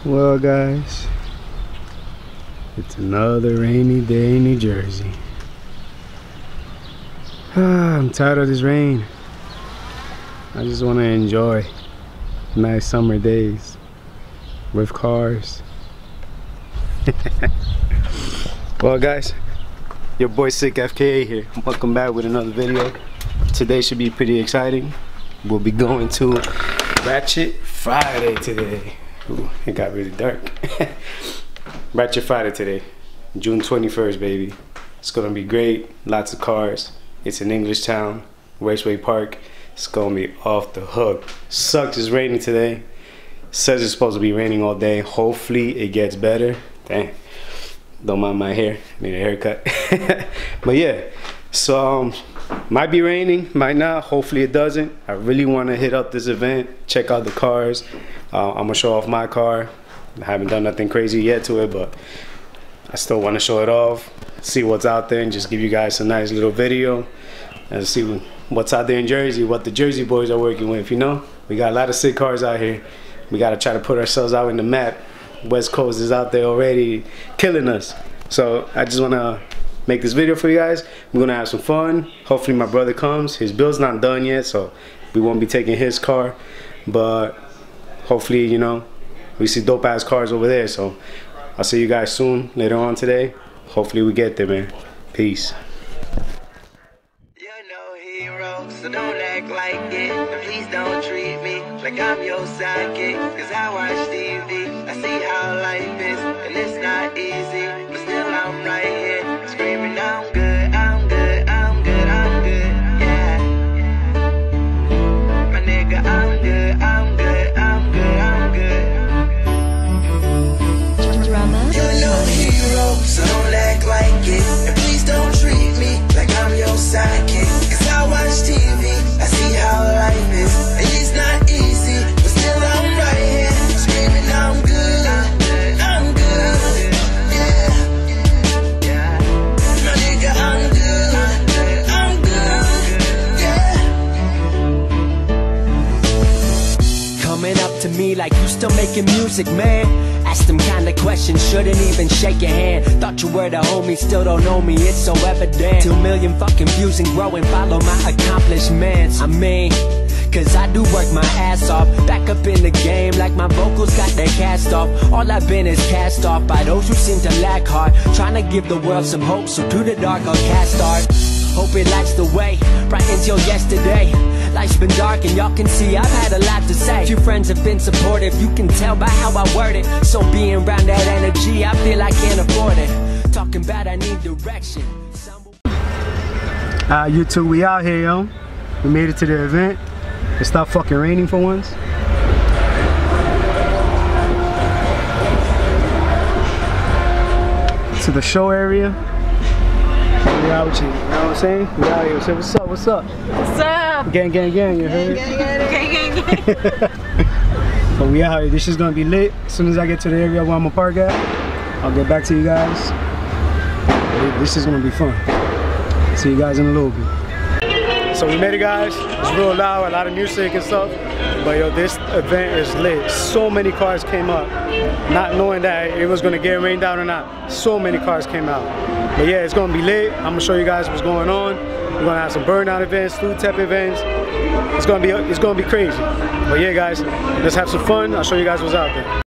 Well, guys, it's another rainy day in New Jersey. I'm tired of this rain. I just want to enjoy nice summer days with cars. Well, guys, your boy Sick FKA here. Welcome back with another video. Today should be pretty exciting. We'll be going to Ratchet Friday today. Ooh, it got really dark. Ratchet Friday today, June 21st, baby. It's gonna be great. Lots of cars. It's in English Town, Raceway Park. It's gonna be off the hook. Sucks it's raining today. Says it's supposed to be raining all day. Hopefully it gets better. Dang. Don't mind my hair. Need a haircut. But yeah, so might be raining, might not. Hopefully it doesn't. I really want to hit up this event, check out the cars. I'm gonna show off my car. I haven't done nothing crazy yet to it, but I still want to show it off, see what's out there, and just give you guys a nice little video and see what's out there in Jersey, what the Jersey boys are working with. You know, we got a lot of sick cars out here. We got to try to put ourselves out in the map. West Coast is out there already killing us. So I just want to make this video for you guys. We're gonna have some fun. Hopefully my brother comes. His bill's not done yet, so we won't be taking his car, but hopefully, you know, we see dope ass cars over there. So I'll see you guys soon later on today. Hopefully we get there, man. Peace. You're no hero, so don't act like it. And please don't treat me like I'm your sidekick. Cause I watch TV, I see how life is, and it's not easy, but still I'm right here, screaming I'm good, I'm good, I'm good, I'm good, yeah. My nigga, I'm good, I'm good, I'm good, I'm good. You're no hero, so don't act like it. And please don't treat me like I'm your sidekick. Cause I watch TV, I see how life is, and it's not easy, but still I'm right here, screaming I'm good, I'm good, yeah. My nigga, I'm good, Coming up to me like you still making music, man. Ask them kind of questions, shouldn't even shake your hand. Thought you were the homie, still don't know me, it's so evident. 2 million fucking views and growing, follow my accomplishments. I mean, cause I do work my ass off. Back up in the game like my vocals got their cast off. All I've been is cast off by those who seem to lack heart. Trying to give the world some hope, so to the dark I'll cast art. Hope it lights the way, right until yesterday. Life's been dark and y'all can see I've had a lot to say. Few friends have been supportive, you can tell by how I word it. So being around that energy, I feel I can't afford it. Talking about I need direction. YouTube, we out here, yo. We made it to the event. It stopped fucking raining for once. To the show area. We out with you, you know what I'm saying? We out here. Say what's up, what's up? What's up? Gang, gang, gang, you heard? Gang, gang. But we out here. This is gonna be lit. As soon as I get to the area where I'm gonna park at, I'll get back to you guys. This is gonna be fun. See you guys in a little bit. So we made it, guys. It's real loud, a lot of music and stuff. But yo, this event is lit. So many cars came up, not knowing that it was gonna get rained out or not. So many cars came out. But yeah, it's gonna be lit. I'm gonna show you guys what's going on. We're gonna have some burnout events, food tap events. It's gonna be crazy. But yeah, guys, let's have some fun. I'll show you guys what's out there.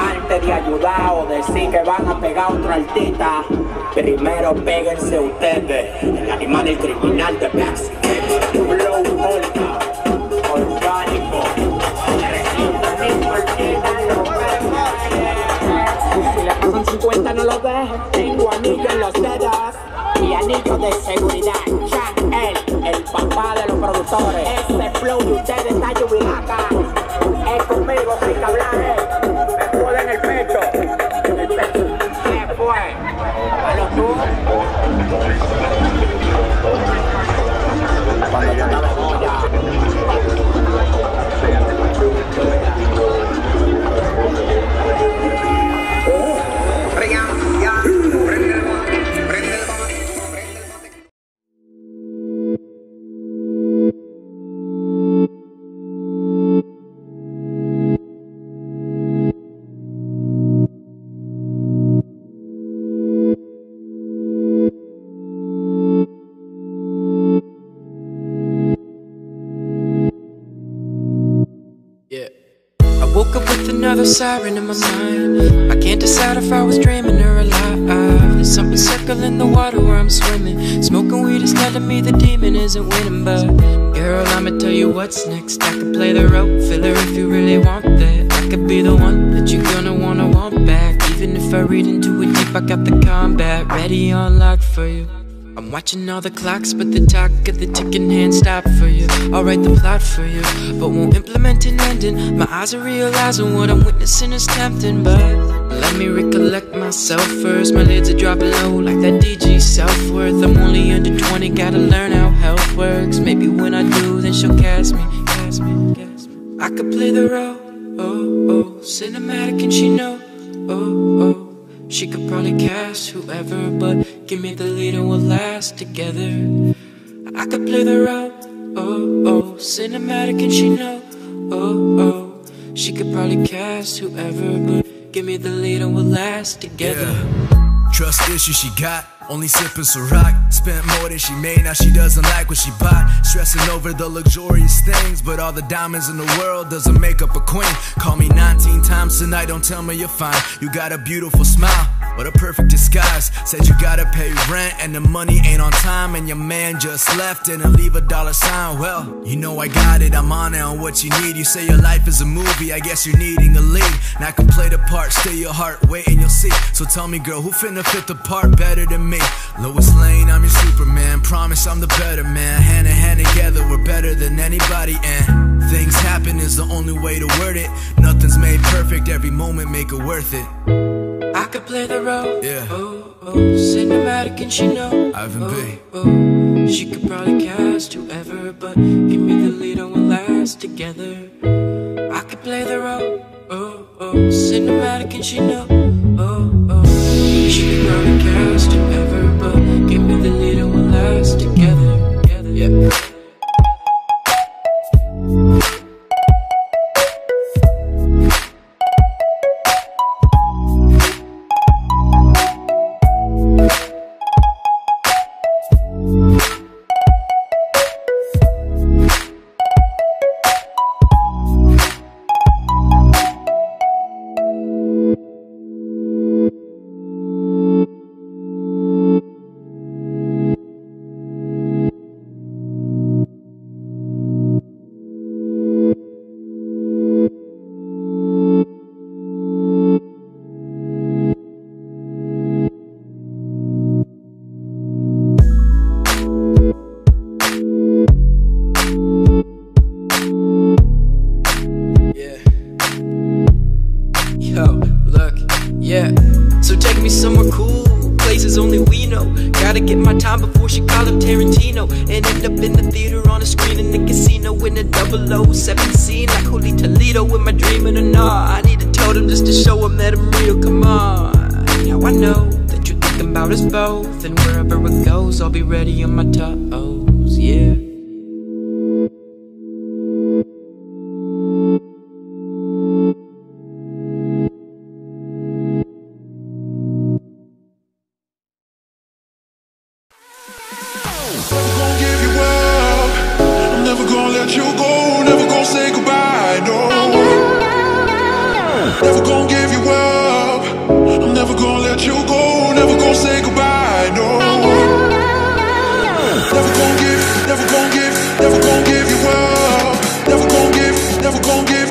Antes de ayudar o decir que van a pegar a otro artista, primero péguense ustedes. El animal, el criminal de Pepsi. Flow orgánico. Si le pasan 50 no lo dejes. motores. Ese flow de ustedes está yubilaca. Es conmigo sin que hablar. Me joden el pecho. ¿Qué fue? ¿Pero tú? Cuando yo estaba joya. Woke up with another siren in my mind. I can't decide if I was dreaming or alive. There's something circling the water where I'm swimming. Smoking weed is telling me the demon isn't winning. But girl, I'ma tell you what's next. I could play the role, filler if you really want that. I could be the one that you're gonna wanna want back. Even if I read into it deep, I got the combat ready on lock for you. I'm watching all the clocks, but the talk of the ticking hand stop for you. I'll write the plot for you, but won't implement an ending. My eyes are realizing what I'm witnessing is tempting, but let me recollect myself first. My lids are dropping low like that DG self-worth. I'm only under 20, gotta learn how health works. Maybe when I do, then she'll cast me. I could play the role, oh, oh, cinematic and she know, oh, oh. She could probably cast whoever, but give me the lead and we'll last together. I could play the role, oh, oh, cinematic and she know, oh, oh. She could probably cast whoever, but give me the lead and we'll last together. Yeah. Trust issues she got, only sipping Ciroc. Spent more than she made, now she doesn't like what she bought. Stressing over the luxurious things, but all the diamonds in the world doesn't make up a queen. Call me 19 times tonight, don't tell me you're fine. You got a beautiful smile, what a perfect disguise. Said you gotta pay rent and the money ain't on time, and your man just left and leave a dollar sign. Well, you know I got it, I'm on it on what you need. You say your life is a movie, I guess you're needing a lead. And I can play the part, steal your heart, wait and you'll see. So tell me girl, who finna fit the part better than me? Lois Lane, I'm your Superman, promise I'm the better man. Hand in hand together, we're better than anybody. And things happen is the only way to word it. Nothing's made perfect, every moment make it worth it. I could play the role, yeah. Oh, oh, cinematic and she know, Ivan B. Oh, she could probably cast whoever, but give me the lead and we'll last together. I could play the role, oh, oh, cinematic and she know, oh, oh. She could probably cast whoever, but give me the lead and we'll last together. Yeah. Yeah, so take me somewhere cool, places only we know. Gotta get my time before she call up Tarantino and end up in the theater on a screen in the casino in a 007 scene like Holy Toledo. Am I dreaming or not? I need a totem just to show him that I'm real, come on. Now I know that you're thinking about us both, and wherever it goes I'll be ready on my toes, yeah. You go, never gonna say goodbye, no. Never gonna give you up. I'm never gonna let you go, never gonna say goodbye, no. Never gonna give, never gonna give, never gonna give you up. Never gonna give, never gonna give.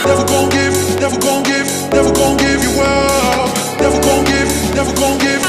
Never gonna give, never gonna give, never gonna give you up. Never gonna give, never gonna give.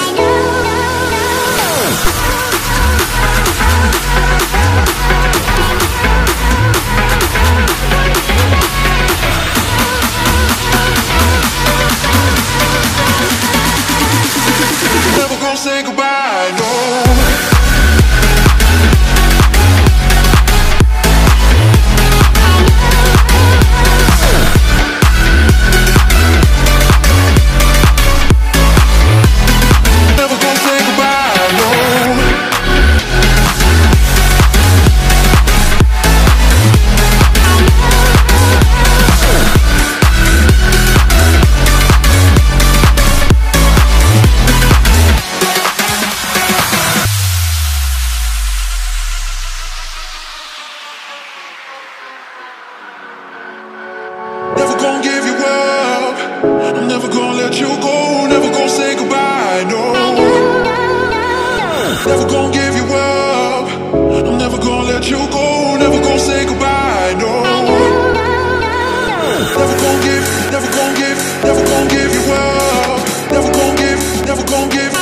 never gonna give you up. I'm never gonna let you go, never gonna say goodbye, no. Never gonna give, never gonna give, never gonna give you up. Never gonna give, never gonna give.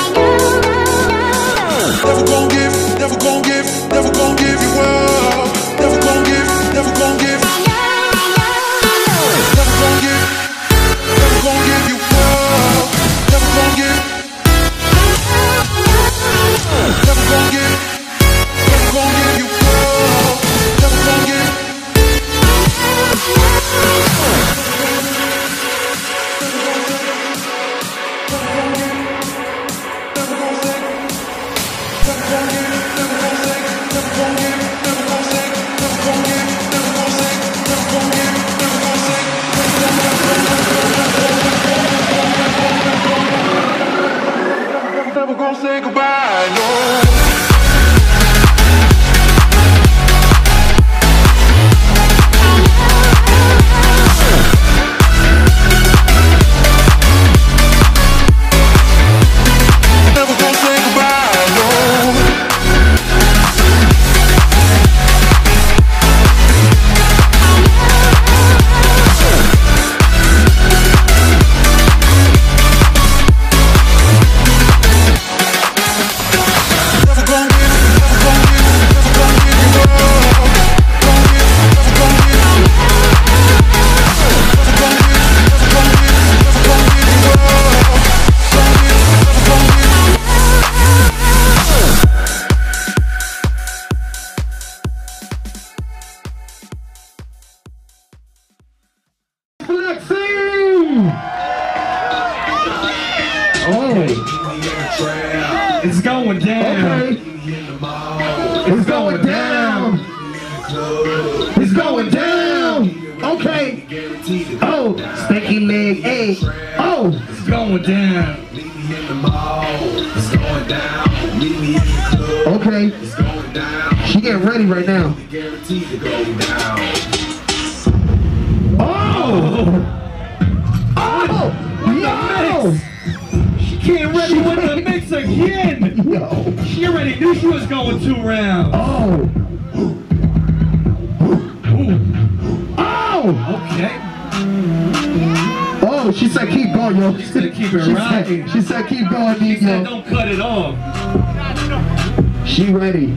Never gonna give, never gonna give, never gonna give you up. Never gonna give, never gonna give. Never gonna give, never gonna give you up. Never gonna give. Never gonna give, never gonna give you up. Never gonna give. Never gonna say goodbye, no. Never gonna say goodbye, no. It's going down. Okay. It's going down. It's going down. Okay. Oh, sticky leg. Hey. Oh, it's going down. It's going down. Okay. It's going down. She getting ready right now. Guaranteed to go down. Oh. Oh. No. Getting ready with the mix again! Yo. She already knew she was going 2 rounds. Oh! Oh! Okay. Oh, she said keep going, yo. She said keep it rocking. She said keep going, She said don't cut it off. She ready.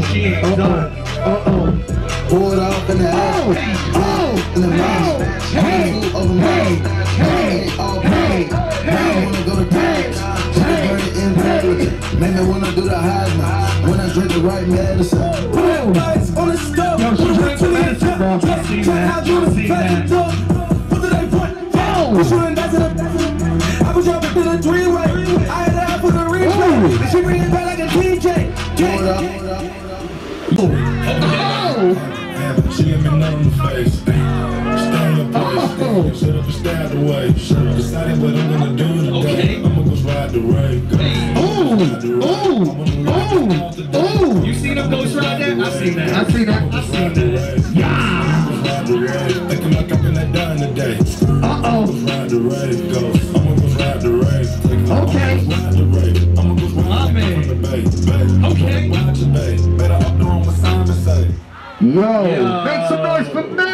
She ain't done. Pull it off in the ass. In the mouth. Hey! Wanna go to college, make me wanna do the Heisman. When I drink the right medicine. Yo, she drank the medicine, bro. I see that. I see that. I was dropping to the 3-way. I had to have for the replay. She bring it back like a DJ. She let me know in the face. Shut up and stab away. Decided what I'm gonna do today. I'ma go ride the rave. You seen them ghost ride that? I seen that. I seen that. Yeah. Thinking like I'm gonna die today. Ride the rave, go. I'ma go ride the rave. Okay. Ride the rave. I'ma go ride the rave. Okay. Better up doing what Simon say. Yo, make some noise for me.